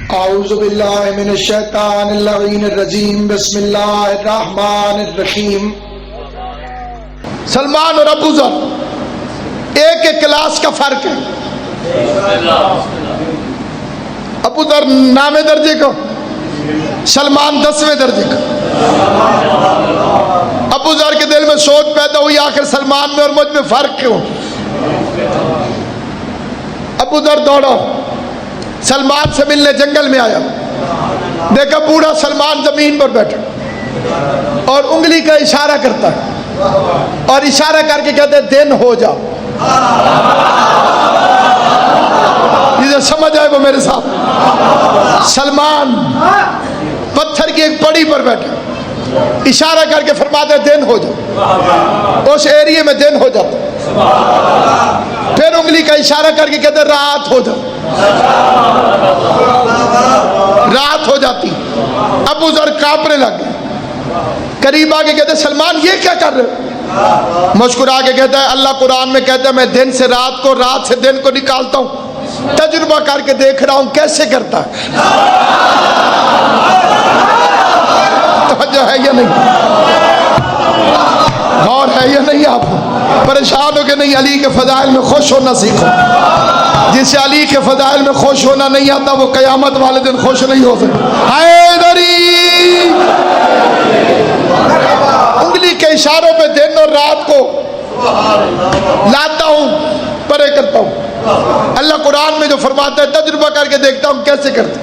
اعوذ باللہ من الشیطان اللعین الرجیم بسم اللہ الرحمن الرحیم۔ سلمان اور ابو ذر ایک ایک کلاس کا فرق ہے۔ ابو ذر 9ویں درجے کا، سلمان 10ویں درجے کا۔ ابو ذر کے دل میں سوچ پیدا ہوئی آخر سلمان میں اور مجھ میں فرق کیوں؟ ابو ذر دوڑا، سلمان سے ملنے جنگل میں آیا، دیکھا بوڑھا سلمان زمین پر بیٹھا اور انگلی کا اشارہ کرتا ہے اور اشارہ کر کے کہتے دن ہو جا۔ جسے سمجھ آئے وہ میرے ساتھ۔ سلمان پتھر کی ایک پڑی پر بیٹھا، اشارہ کر کے فرماتے دن ہو جا۔ اس ایریے میں دن ہو جاتا، پھر انگلی کا اشارہ کر کے کہتے رات ہو جا۔ رات ہو جاتی، ابو ذر کانپنے لگ گئے، قریب آ کے کہتے سلمان یہ کیا کر رہے ہو؟ مسکرا کے کہتا ہے اللہ قرآن میں کہتا ہے میں دن سے رات کو، رات سے دن کو نکالتا ہوں، تجربہ کر کے دیکھ رہا ہوں کیسے کرتا ہے۔ توجہ ہے یا نہیں؟ غور ہے یا نہیں؟ آپ پریشان ہو کہ نہیں؟ علی کے فضائل میں خوش ہونا سیکھو۔ جسے علی کے فضائل میں خوش ہونا نہیں آتا وہ قیامت والے دن خوش نہیں ہو سکتا۔ حیدری انگلی کے اشاروں پہ دن اور رات کو لاتا ہوں، پرے کرتا ہوں۔ اللہ قرآن میں جو فرماتا ہے تجربہ کر کے دیکھتا ہوں کیسے کرتا۔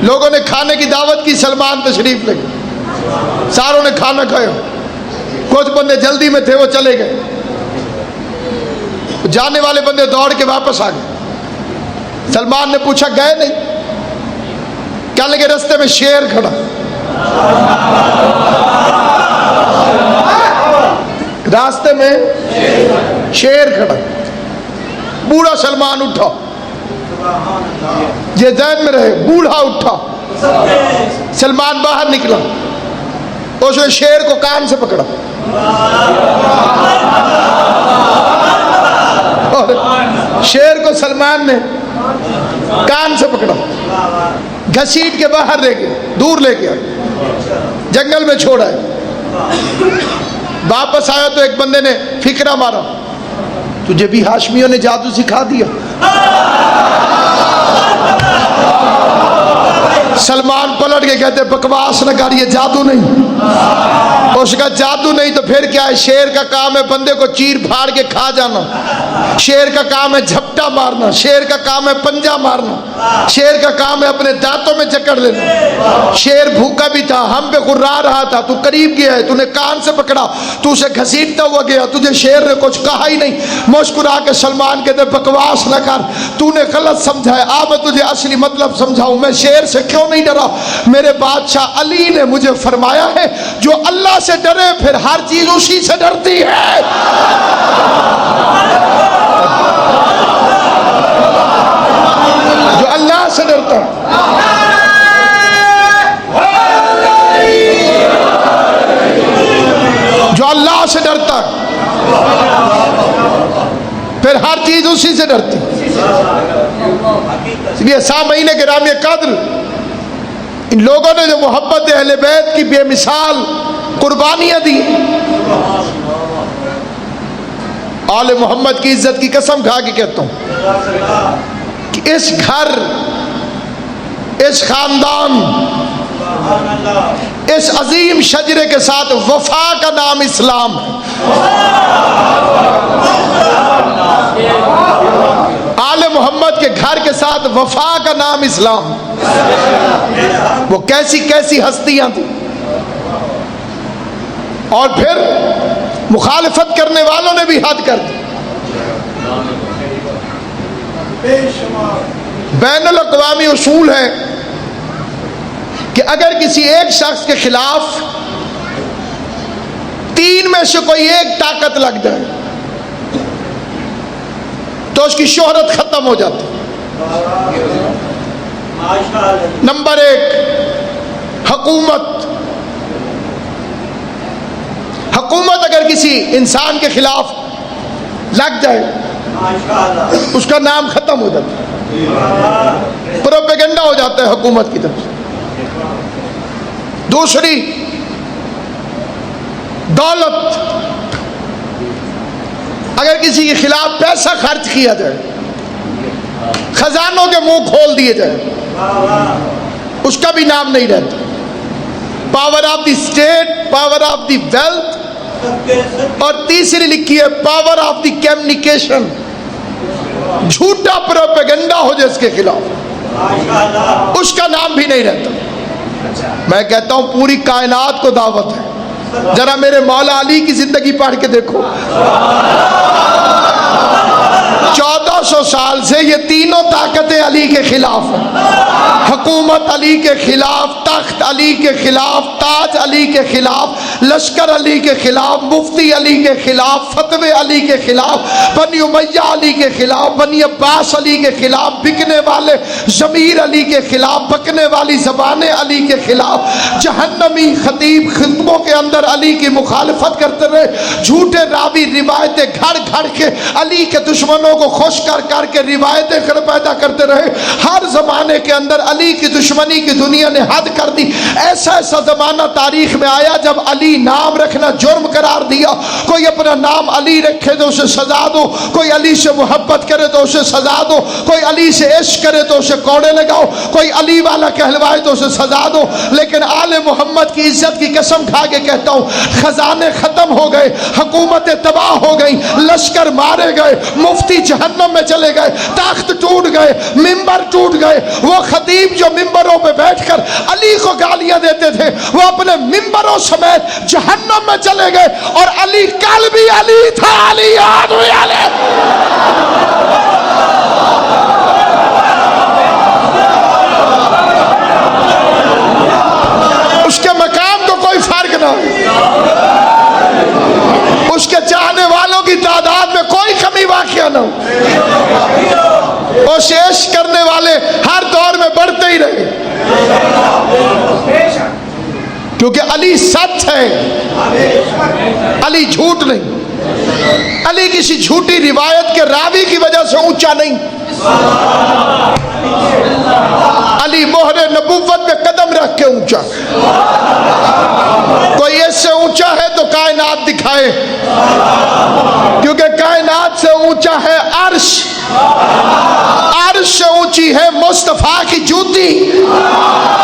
لوگوں نے کھانے کی دعوت کی، سلمان تشریف لے گئے، ساروں نے کھانا کھایا، کچھ بندے جلدی میں تھے وہ چلے گئے، جانے والے بندے دوڑ کے واپس آ گئے۔ سلمان نے پوچھا گئے نہیں؟ کہنے لگے رستے میں شیر کھڑا۔ راستے میں شیر کھڑا۔ بوڑھا سلمان اٹھا، یہ ذہن میں رہے، بوڑھا اٹھا، سلمان باہر نکلا، اس نے شیر کو کان سے پکڑا اور شیر کو سلمان نے کان سے پکڑا، گھسیٹ کے باہر لے گیا، دور لے گیا، جنگل میں چھوڑا ہے۔ واپس آیا تو ایک بندے نے فکرہ مارا، تجھے بھی ہاشمیوں نے جادو سکھا دیا؟ سلمان پلٹ کے کہتے بکواس نہ کر، یہ جادو نہیں۔ اس کا جادو نہیں تو پھر کیا ہے؟ شیر کا کام ہے بندے کو چیر پھاڑ کے کھا جانا، شیر کا کام ہے جھپٹا مارنا، شیر کا کام ہے پنجہ مارنا، شیر کا کام ہے اپنے دانتوں میں جکڑ لینا۔ شیر بھوکا بھی تھا، ہم پہ غرا رہا تھا، تو قریب گیا ہے، تو نے کان سے پکڑا، تو اسے گھسیٹتا ہوا گیا، تجھے شیر نے کچھ کہا ہی نہیں۔ مسکرا کے سلمان کہتے بکواس نہ کر، تو نے غلط سمجھا ہے، آ میں تجھے اصلی مطلب سمجھاؤں۔ میں شیر سے کیوں نہیں ڈرا؟ میرے بادشاہ علی نے مجھے فرمایا ہے جو اللہ سے ڈرے پھر ہر چیز اسی سے ڈرتی ہے۔ جو اللہ سے ڈرتا جو اللہ سے ڈرتا پھر ہر چیز اسی سے ڈرتی۔ اس لیے سامعین گرامی قدر، ان لوگوں نے جو محبت اہل بیت کی بے مثال قربانیاں دی، آل محمد کی عزت کی قسم کھا کے کہتا ہوں کہ اس گھر، اس خاندان، اس عظیم شجرے کے ساتھ وفا کا نام اسلام ہے۔ آل محمد کے گھر کے ساتھ وفا کا نام اسلام۔ وہ کیسی کیسی ہستیاں تھیں، اور پھر مخالفت کرنے والوں نے بھی حد کر دی۔ بین الاقوامی اصول ہے کہ اگر کسی ایک شخص کے خلاف 3 میں سے کوئی ایک طاقت لگ جائے تو اس کی شہرت ختم ہو جاتی۔ نمبر 1 حکومت۔ حکومت اگر کسی انسان کے خلاف لگ جائے اس کا نام ختم ہو جاتا ہے، پروپیگنڈا ہو جاتا ہے حکومت کی طرف سے۔ دوسری، دولت، اگر کسی کے خلاف پیسہ خرچ کیا جائے، خزانوں کے منہ کھول دیے جائے، اس کا بھی نام نہیں رہتا۔ Power of the state, power of the wealth, اور تیسری لکھی ہے پاور آف دی کمیونیکیشن، جھوٹا پروپیگنڈا ہو جائے اس کے خلاف، اس کا نام بھی نہیں رہتا۔ میں کہتا ہوں پوری کائنات کو دعوت ہے، ذرا میرے مولا علی کی زندگی پڑھ کے دیکھو۔ 1400 سال سے یہ تینوں طاقتیں علی کے خلاف ہیں، حکومت علی کے خلاف، تخت علی کے خلاف، تاج علی کے خلاف، لشکر علی کے خلاف، مفتی علی کے خلاف، فتوے علی کے خلاف، بنی امیہ علی کے خلاف، بنی عباس علی کے خلاف، بکنے والے ضمیر علی کے خلاف، بکنے والی زبانیں علی کے خلاف، جہنمی خطیب خطبوں کے اندر علی کی مخالفت کرتے رہے، جھوٹے راوی روایتیں گھڑ گھڑ کے علی کے دشمنوں کو خوش کر کر کے روایتیں پیدا کرتے رہے۔ ہر زمانے کے اندر علی کی دشمنی کی دنیا نے حد کر دی۔ ایسا ایسا زمانہ تاریخ میں آیا جب علی نام رکھنا جرم قرار دیا۔ کوئی اپنا نام علی رکھے تو اسے سزا دو، کوئی علی سے محبت کرے تو اسے سزا دو، کوئی علی سے عشق کرے تو اسے کوڑے لگاؤ، کوئی علی والا کہلوائے تو اسے سزا دو۔ لیکن آل محمد کی عزت کی قسم کھا کے کہتا ہوں، خزانے ختم ہو گئے، حکومتیں تباہ ہو گئیں، لشکر مارے گئے، مفتی جہنم میں چلے گئے، تخت ٹوٹ گئے، ممبر ٹوٹ گئے۔ وہ خطیب جو ممبروں پہ بیٹھ کر علی کو گالیاں دیتے تھے، وہ اپنے ممبروں سمیت جہنم میں چلے گئے، اور علی کل بھی علی تھا، علی آج بھی علی۔ اس کے مقام کو کوئی فرق نہ ہو، اس کے چاہنے والوں کی تعداد میں کوئی کمی واقع نہ ہو، اور عشق کرنے والے ہر دور میں بڑھتے ہی رہے، کیونکہ علی سچ ہے، علی جھوٹ نہیں، علی کسی جھوٹی روایت کے راوی کی وجہ سے اونچا نہیں، علی مہر نبوت میں قدم رکھ کے اونچا۔ کوئی اس سے اونچا ہے تو کائنات دکھائے، کیونکہ کائنات سے اونچا ہے عرش، عرش سے اونچی ہے مصطفیٰ کی جوتی،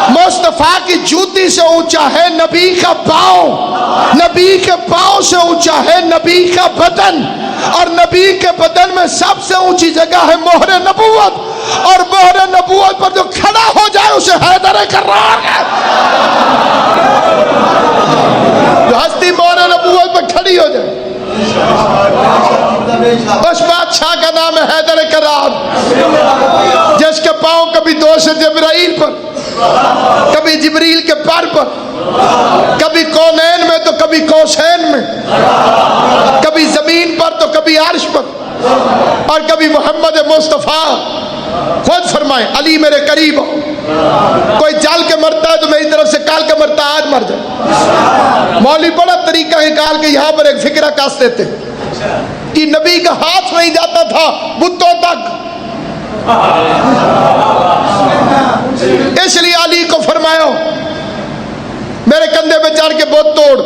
مصطفیٰ کی جوتی سے اونچا ہے نبی کا پاؤں، نبی کے پاؤں سے اونچا ہے نبی کا بدن، اور نبی کے بدن میں سب سے اونچی جگہ ہے مہر نبوت، اور مہر نبوت پر جو کھڑا ہو جائے اسے حیدر کرار ہے۔ جو ہستی مہر نبوت پر کھڑی ہو جائے اس بادشاہ کا نام ہے حیدر کرار، جس کے پاؤں کبھی دوش جبرائیل پر، کبھی جبریل کے پر پر، کبھی کونین میں تو کبھی کوسین میں، کبھی زمین پر تو کبھی عرش پر، اور کبھی محمد مصطفیٰ خود فرمائے علی میرے قریب ہو، کوئی جل کے مرتا ہے تو میری طرف سے کال کے مرتا آج مر جائے۔ مولوی بڑا طریقہ نکال کے یہاں پر ایک فکرہ کاس دیتے کہ نبی کا ہاتھ نہیں جاتا تھا بتوں تک، اس لیے علی کو فرمایا میرے کندھے پہ چڑھ کے بت توڑ۔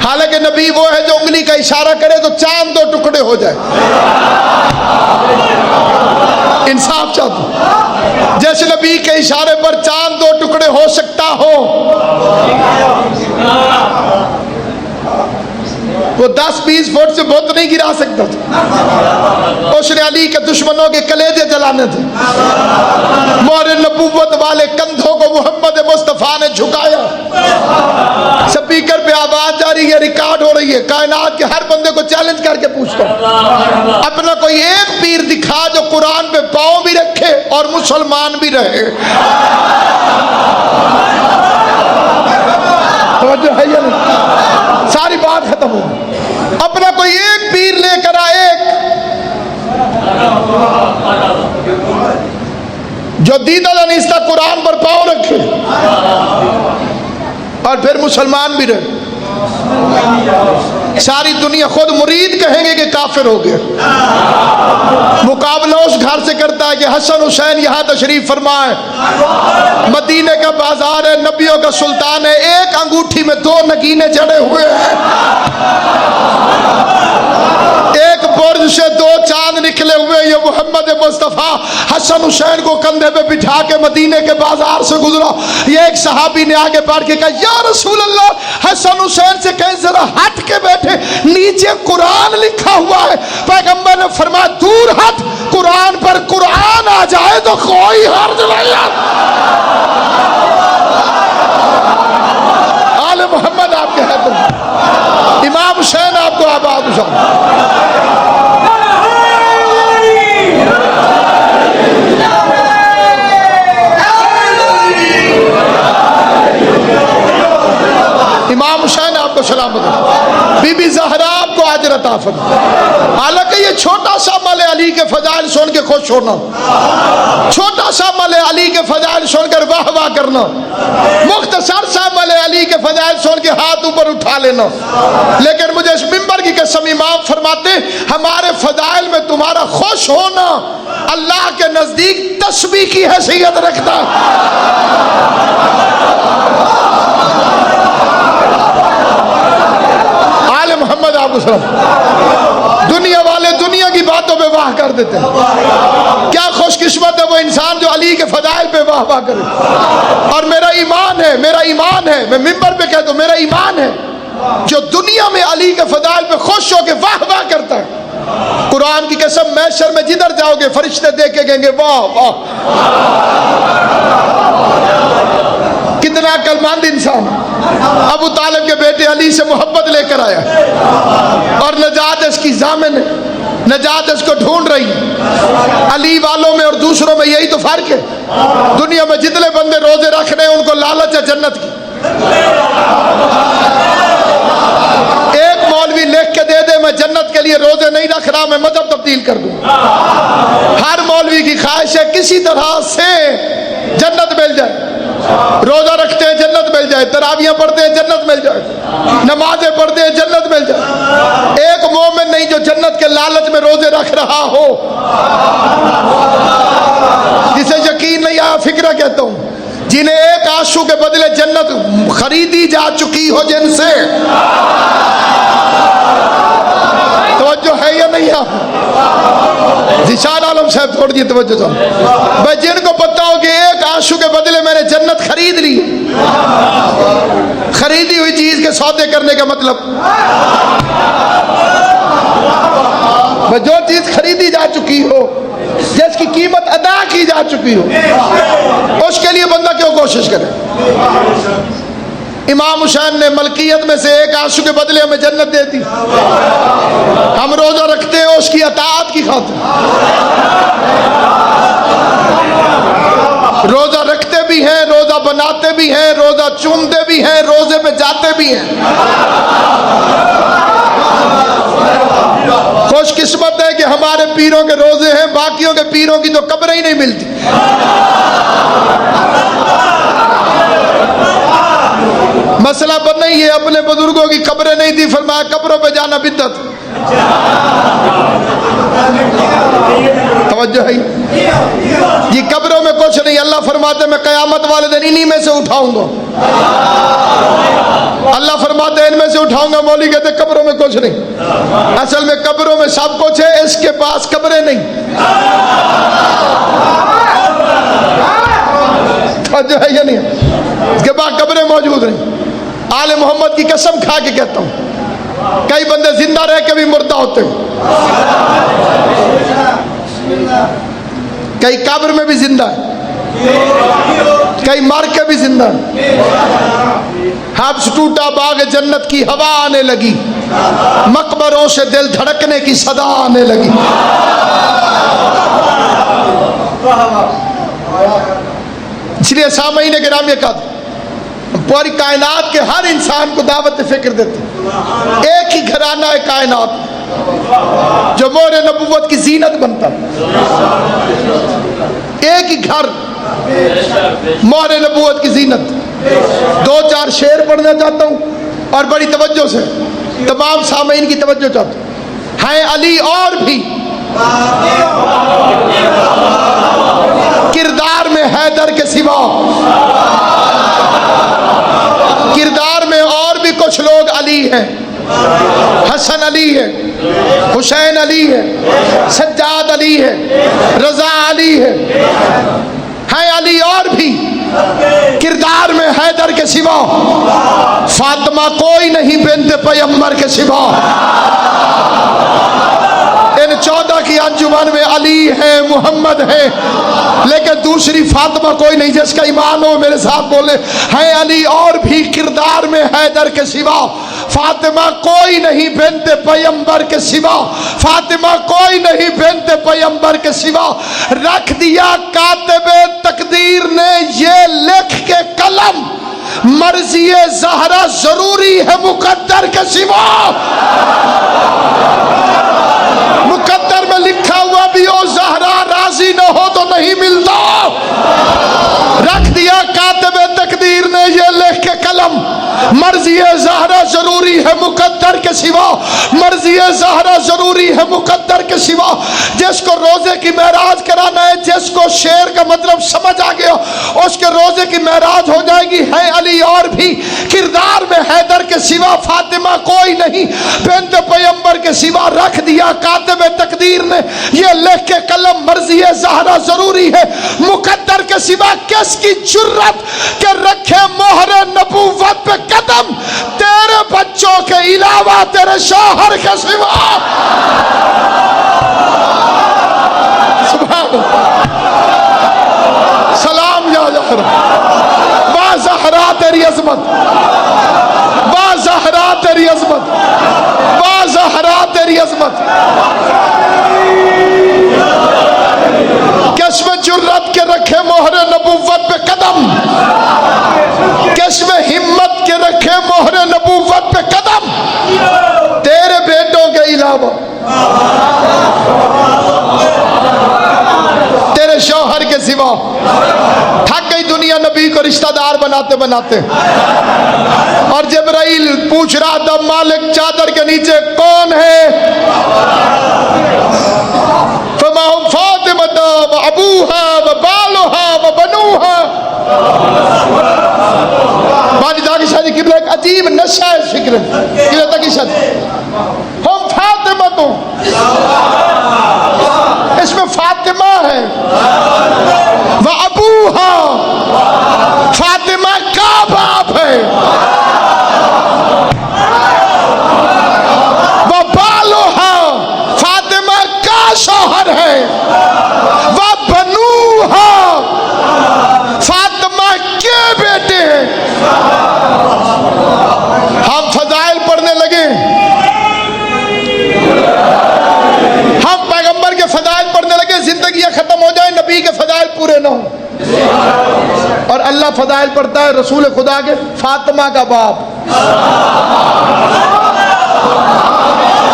حالانکہ نبی وہ ہے جو انگلی کا اشارہ کرے تو چاند 2 ٹکڑے ہو جائے، انصاف چاہتا ہوں، جیسے نبی کے اشارے پر چاند 2 ٹکڑے ہو سکتا ہو، وہ 10-20 فٹ سے بت نہیں گرا سکتا تھا۔ اس نے علی کے دشمنوں کے کلیجے جلانے تھے، مہر نبوت والے کندھوں کو محمد مصطفیٰ نے جھکایا۔ سپیکر پہ آواز جا رہی ہے، ریکارڈ ہو رہی ہے، کائنات کے ہر بندے کو چیلنج کر کے پوچھتا ہوں، اپنا کوئی ایک پیر دکھا جو قرآن پہ پاؤں بھی رکھے اور مسلمان بھی رہے۔ توجہ ہے یا نہیں؟ ساری بات ختم ہو، اپنا کوئی ایک پیر لے کر آئے جو دیدہ دانستہ قرآن پر پاؤں رکھے اور پھر مسلمان بھی رہے۔ ساری دنیا خود مرید کہیں گے کہ کافر ہو گیا. مقابلہ اس گھر سے کرتا ہے کہ حسن حسین یہاں تشریف فرمائے. مدینے کا بازار ہے, نبیوں کا سلطان ہے, ایک انگوٹھی میں 2 نگینے جڑے ہوئے ہیں, ایک برج سے 2 چاند نکلے ہوئے. یہ محمد مصطفیٰ حسن حسین کو کندھے پہ بٹھا کے مدینے کے بازار سے گزرا. یہ ایک صحابی نے آگے بڑھ کے کہا یا رسول اللہ, حسن حسین سے کہیں ذرا ہٹ کے بیٹھے, نیچے قرآن لکھا ہوا ہے. پیغمبر نے فرمایا دور ہٹ, قرآن پر قرآن آ جائے تو کوئی حرج نہیں ہے. آل محمد آپ کے ہیں تم, امام حسین آپ کو آباد حسین. امام حسین آپ کو سلامت, بی بی زہرا آپ کو اجر عطا فرمائے. حالانکہ یہ چھوٹا سا عمل ہے علی کے فضائل سن کے خوش ہونا, چھوٹا سا عمل ہے علی کے فضائل سن کر واہ واہ کرنا, مختصر سا عمل ہے علی کے فضائل سن کے ہاتھ اوپر اٹھا لینا. لیکن مجھے اس منبر کی قسم امام فرماتے ہمارے فضائل میں تمہارا خوش ہونا اللہ کے نزدیک تسبیح کی حیثیت رکھتا ہے. محمد آپ کو سلام. دنیا والے دنیا کی باتوں پہ واہ کر دیتے ہیں. کیا خوش قسمت ہے وہ انسان جو علی کے فضائل پہ واہ واہ کرے. اور میرا ایمان ہے, میرا ایمان ہے, میں منبر پہ کہتا ہوں میرا ایمان ہے, جو دنیا میں علی کے فضائل پہ خوش ہو کے واہ واہ کرتا ہے, قرآن کی قسم محشر میں جدھر جاؤ گے فرشتے دیکھ کے کہیں گے واہ واہ کتنا عقلمند انسان. ابو طالب کے بیٹے علی سے محبت لے کر آیا اور نجات اس کی ضامن ہے, نجات اس کو ڈھونڈ رہی. علی والوں میں اور دوسروں میں یہی تو فرق ہے. دنیا میں جتنے بندے روزے رکھ رہے ہیں ان کو لالچ ہے جنت کی. ایک مولوی لکھ کے دے دے میں جنت کے لیے روزے نہیں رکھ رہا, میں مذہب تبدیل کر دوں. ہر مولوی کی خواہش ہے کسی طرح سے جنت مل جائے. روزہ رکھتے ہیں جنت مل جائے, تراویح پڑھتے ہیں جنت مل جائے, نمازیں پڑھتے ہیں جنت مل جائے. ایک مومن نہیں جو جنت کے لالچ میں روزے رکھ رہا ہو, جسے یقین نہیں آیا فکرہ کہتا ہوں, جنہیں ایک آنسو کے بدلے جنت خریدی جا چکی ہو جن سے. توجہ ہے یا نہیں آپ؟ ذیشان عالم صاحب تھوڑ دیے توجہ تو بھائی, جن کو پتا ہو کہ ایک آنسو کے بدلے میں نے جنت خرید لی. خریدی ہوئی چیز کے سودے کرنے کا مطلب جو چیز خریدی جا چکی ہو, جس کی قیمت ادا کی جا چکی ہو, اس کے لیے بندہ کیوں کوشش کرے. امام حسین نے ملکیت میں سے ایک آنسو کے بدلے ہمیں جنت دے دی. ہم روزہ رکھتے ہیں اس کی اطاعت کی خاطر. روزہ رکھتے بھی ہیں, روزہ بناتے بھی ہیں, روزہ چومتے بھی ہیں, روزے پہ جاتے بھی ہیں. خوش قسمت ہے کہ ہمارے پیروں کے روزے ہیں, باقیوں کے پیروں کی تو قبریں ہی نہیں ملتی. مسئلہ بن نہیں ہے, اپنے بزرگوں کی قبریں نہیں دی, فرمایا قبروں پہ جانا بدعت. توجہ ہے یہ قبروں میں کچھ نہیں. اللہ فرماتے میں قیامت والے دن انہی میں سے اٹھاؤں گا. اللہ فرماتے ہیں ان میں سے اٹھاؤں گا. مولوی کہتے قبروں میں کچھ نہیں. اصل میں قبروں میں سب کچھ ہے, اس کے پاس قبریں نہیں. توجہ ہے یا نہیں؟ اس کے پاس قبریں موجود نہیں. آل محمد کی قسم کھا کے کہتا ہوں کئی بندے زندہ رہ کے بھی مردہ ہوتے ہیں, کئی قبر میں بھی زندہ ہے, کئی مر کے بھی زندہ ہے. حبس ٹوٹا باغ جنت کی ہوا آنے لگی, مقبروں سے دل دھڑکنے کی صدا آنے لگی. اس لیے سامعین گرامی کا پوری کائنات کے ہر انسان کو دعوت فکر دیتے. ایک ہی گھرانہ ہے کائنات جو مہر نبوت کی زینت بنتا. ایک ہی گھر مہر نبوت کی زینت. 2-4 شعر پڑھنا چاہتا ہوں اور بڑی توجہ سے. تمام سامعین کی توجہ چاہتا ہوں، ہیں علی اور بھی کردار میں حیدر کے سوا، کردار میں اور بھی کچھ لوگ علی ہیں، حسن علی ہے، حسین علی ہے، سجاد علی ہے، رضا علی ہے، ہیں علی اور بھی کردار میں حیدر کے سوا، فاطمہ کوئی نہیں بنت پیغمبر کے سوا، ان 14 کی انجمن میں علی ہے، محمد ہے، لیکن دوسری فاطمہ کوئی نہیں جس کا ایمان ہو میرے ساتھ بولے، ہے علی اور بھی کردار میں حیدر کے سوا، فاطمہ کوئی نہیں بنت پیغمبر کے سوا، فاطمہ کوئی نہیں بنت پیغمبر کے سوا، رکھ دیا کاتب تقدیر نے یہ لکھ کے قلم، مرضی زہرا ضروری ہے مقدر کے سوا، مقدر میں لکھا ہوا بھی ہو زہرا راضی نہ ہو تو نہیں ملتا، رکھ دیا کاتب تقدیر نے یہ لکھ کے قلم، مرضی زہرا ضروری ہے مقدر کے سوا، مرضی زہرا ضروری ہے مقدر کے سوا، جس کو روزے کی معراج کرانا ہے، جس کو شعر کا مطلب سمجھ آ گیا اس کے روزے کی معراج ہو جائے گی، ہے علی اور بھی کردار میں حیدر کے سوا، فاطمہ کوئی نہیں بنت پیغمبر کے سوا، رکھ دیا کاتب تقدیر نے یہ لکھ کے قلم، مرضی زہرا ضروری ہے مقدر کے سوا، کس کی جرت کہ رکھے مہر نبوت پہ قدم، تیرے بچوں کے علاوہ تیرے شوہر کے سوا، سبحان اللہ، سلام یا زہرا، با زہرا تیری عظمت، با زہرا تیری عظمت، با زہرا تیری عظمت، کس میں جرت کے رکھے مہر نبوت پہ قدم، کس میں ہمت کے رکھے مہر نبوت پہ قدم، تیرے بیٹوں کے علاوہ، تیرے شوہر کے سوا، تھک گئی دنیا نبی کو رشتہ دار بناتے بناتے، اور جبرائیل پوچھ رہا تھا مالک چادر کے نیچے کون ہے، فما ہم فاطمہ و ابوہا و بالوہا و بنوہا، باجدہ کی شادی قبلہ ایک عجیب نشہ ہے فکر، قبلہ کی شادی ہم فاطمہ تو اس میں فاطمہ ہے، و ابوہا فاطمہ کا باپ ہے، و بالوہا فاطمہ کا شوہر ہے، و بنوہا فاطمہ کے بیٹے ہیں، ہم فضائل پڑھنے لگے، ہم پیغمبر کے فضائل پڑھنے لگے، زندگیاں ختم ہو جائیں نبی کے فضائل پورے نہ ہوں، اور اللہ فضائل پڑھتا ہے رسول خدا کے فاطمہ کا باپ،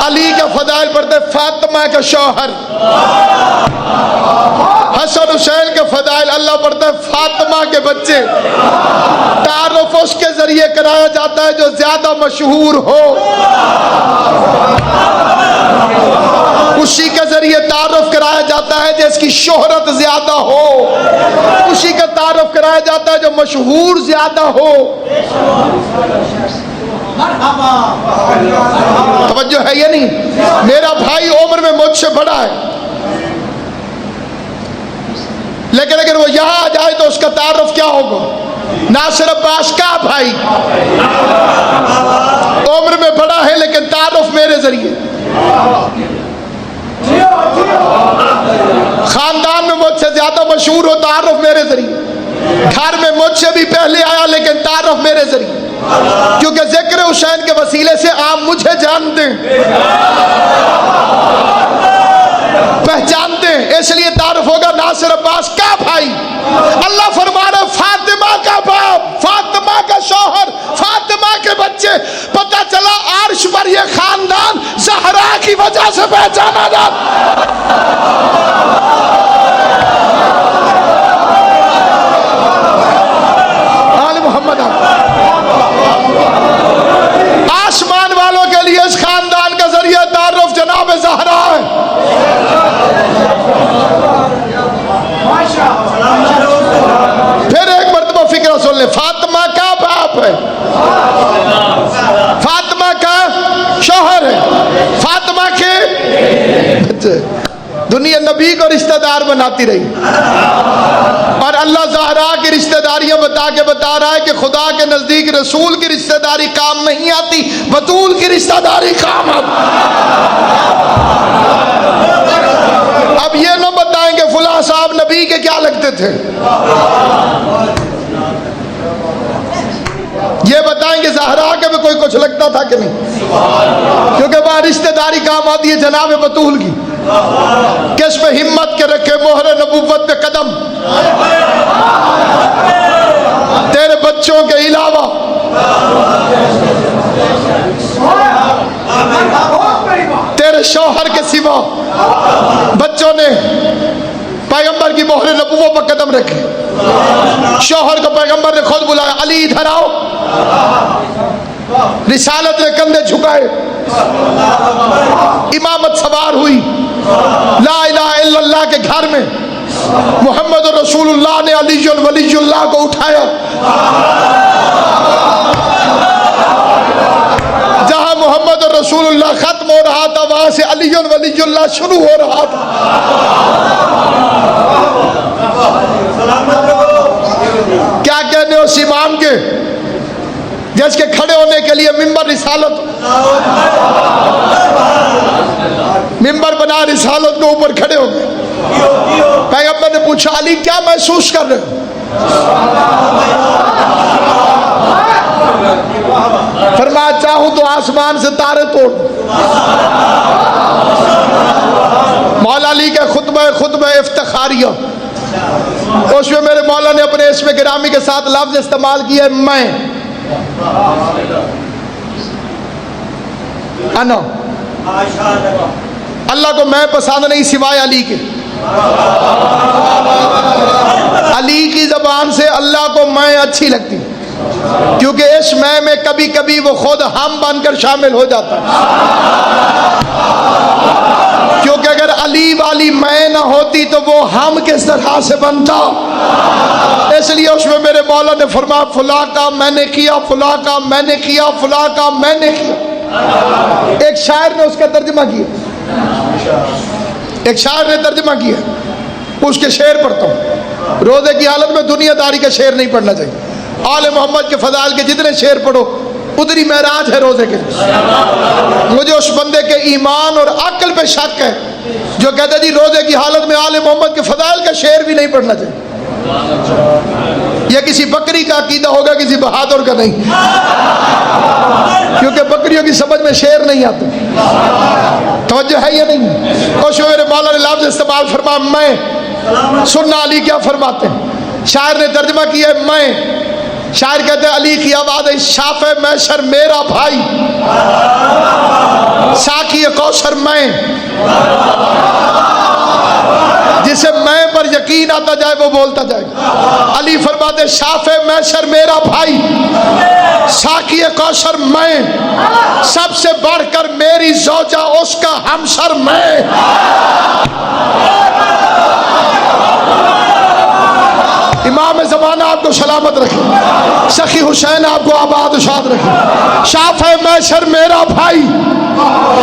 علی کا فضائل پڑھتا ہے فاطمہ کا شوہر، حسن حسین کے فضائل اللہ پڑھتا ہے فاطمہ کے بچے، تعارف اس کے ذریعے کرایا جاتا ہے جو زیادہ مشہور ہو، اسی کے ذریعے تعارف کرایا جاتا ہے جس کی شہرت زیادہ ہو، اسی کا تعارف کرایا جاتا ہے جو مشہور زیادہ ہو، توجہ ہے یہ نہیں، میرا بھائی عمر میں مجھ سے بڑا ہے، لیکن اگر وہ یہاں آ جائے تو اس کا تعارف کیا ہوگا، ناصر عباس کا بھائی، عمر میں بڑا ہے لیکن تعارف میرے ذریعے، خاندان میں مجھ سے زیادہ مشہور ہو تعارف میرے ذریعے، گھر میں مجھ سے بھی پہلے آیا لیکن تعارف میرے ذریعے، کیونکہ ذکر حسین کے وسیلے سے آپ مجھے جانتے ہیں، پہچانتے ہیں، اس لیے تعارف ہوگا ناصر عباس کا بھائی، اللہ فرما رہا فاطمہ کا باپ، فاطمہ کا شوہر، فاطمہ کے بچے، پتہ چلا عرش پر یہ خاندان زہرا کی وجہ سے پہچانا جاتا، آل محمد، آسمان والوں کے لیے دنیا نبی کو رشتہ دار بناتی رہی، اور اللہ زہرا کی رشتہ داریاں بتا رہا ہے کہ خدا کے نزدیک رسول کی رشتہ داری کام نہیں آتی، بطول کی رشتہ داری کام آتی۔ اب یہ نہ بتائیں کہ فلاں صاحب نبی کے کیا لگتے تھے، یہ بتائیں کہ زہرا کے بھی کوئی کچھ لگتا تھا کہ نہیں، کیونکہ وہاں رشتہ داری کام آتی ہے جناب بطول کی۔ کس پہ ہمت کے رکھے مہر نبوت پہ قدم، تیرے بچوں کے علاوہ تیرے شوہر کے سوا بچوں نے پیغمبر کی مہر نبوت پر قدم رکھے۔ شوہر کو پیغمبر نے خود بلایا، علی ادھر آؤ، رسالت نے کندھے جھکائے، امامت سوار ہوئی، لا الہ الا اللہ کے گھر میں محمد رسول اللہ نے علی ولی اللہ کو اٹھایا، جہاں محمد رسول اللہ ختم ہو رہا تھا وہاں سے علی ولی اللہ شروع ہو رہا تھا۔ کیا کہنے اس امام کے جس کے کھڑے ہونے کے لیے ممبر رسالت، ممبر بنا رسالت کے اوپر کھڑے ہو گئے۔ پیغمبر نے پوچھا، علی کیا محسوس کر رہے ہو؟ فرمایا چاہوں تو آسمان سے تارے توڑ۔ مولا علی کا خطبہ افتخاریہ، اس میں میرے مولا نے اپنے اسم گرامی کے ساتھ لفظ استعمال کیا ہے میں، انا۔ اللہ کو میں پسند نہیں سوائے علی کے۔ علی کی زبان سے اللہ کو میں اچھی لگتی، کیونکہ اس میں کبھی کبھی وہ خود ہم بن کر شامل ہو جاتا ہے، کیونکہ اگر علی والی میں نہ ہوتی تو وہ ہم کس طرح سے بنتا۔ اس لیے اس میں میرے مولا نے فرمایا فلاں کا میں نے کیا، فلاں کا میں نے کیا، فلاں کا میں نے کیا۔ ایک شاعر نے اس کا ترجمہ کیا، ایک شاعر نے ترجمہ کیا، اس کے شعر پڑھتا ہوں۔ روزے کی حالت میں دنیا داری کا شعر نہیں پڑھنا چاہیے، آل محمد کے فضائل کے جتنے شعر پڑھو اتنی معراج ہے روزے کے۔ مجھے اس بندے کے ایمان اور عقل پہ شک ہے جو کہتا ہے جی روزے کی حالت میں آل محمد کے فضائل کا شعر بھی نہیں پڑھنا چاہیے۔ یہ کسی بکری کا عقیدہ ہوگا، کسی بہادر کا نہیں، کیونکہ بکریوں کی سمجھ میں شعر نہیں آتا۔ توجہ ہے یا نہیں؟ اور میرے مولا نے لفظ استعمال فرمایا میں۔ سننا علی کیا فرماتے ہیں، شاعر نے ترجمہ کیا ہے میں۔ شاعر کہتے ہیں علی کی آواز ہے شاف محشر میرا بھائی، ساقی کوثر میں، جسے میں پر یقین آتا جائے وہ بولتا جائے گا۔ علی فرماتے شاف محشر میرا بھائی، ساقی کوثر میں، سب سے بڑھ کر میری زوجہ اس کا ہمسر میں۔ امام زمانہ آپ کو سلامت رکھے، سخی حسین آپ کو آباد و شاد رکھے۔ شاف محشر میرا بھائی،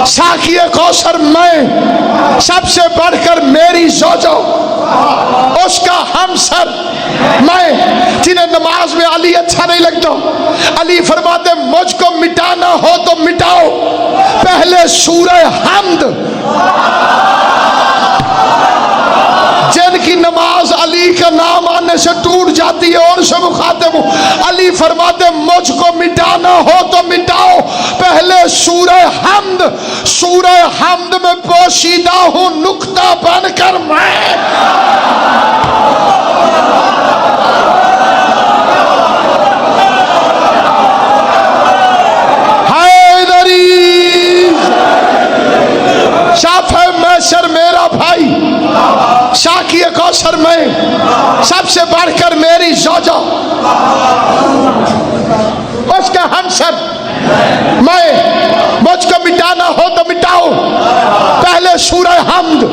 ساقی کوثر میں، سب سے بڑھ کر میری زوجہ اس کا ہمسر میں۔ جنہیں نماز میں علی اچھا نہیں لگتا، علی فرماتے مجھ کو مٹانا ہو تو مٹاؤ، پہلے سورہ حمد۔ جن کی نماز علی کا نام آنے سے ٹوٹ جاتی ہے اور سے مخاطب ہوں، علی فرماتے مجھ کو مٹانا ہو تو مٹاؤ، پہلے سورہ حمد۔ سورہ حمد میں پوشیدہ ہوں نقطہ بن کر میں۔ شاف محشر میرا بھائی، ساقی کوثر میں، سب سے بڑھ کر میری زوجہ اس کا ہمسر میں۔ مجھ کو مٹانا ہو تو مٹاؤ، پہلے سورہ حمد۔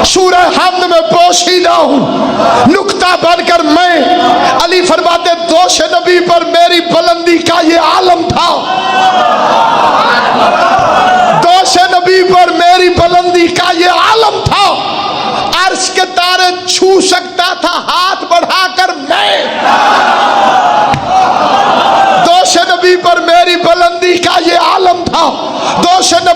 سورہ حمد میں پوشیدہ ہوں نقطہ بن کر میں۔ علی فرماتے دوش نبی پر میری بلندی کا یہ عالم تھا، دوش نبی پر میری بلندی کا یہ عالم تھا۔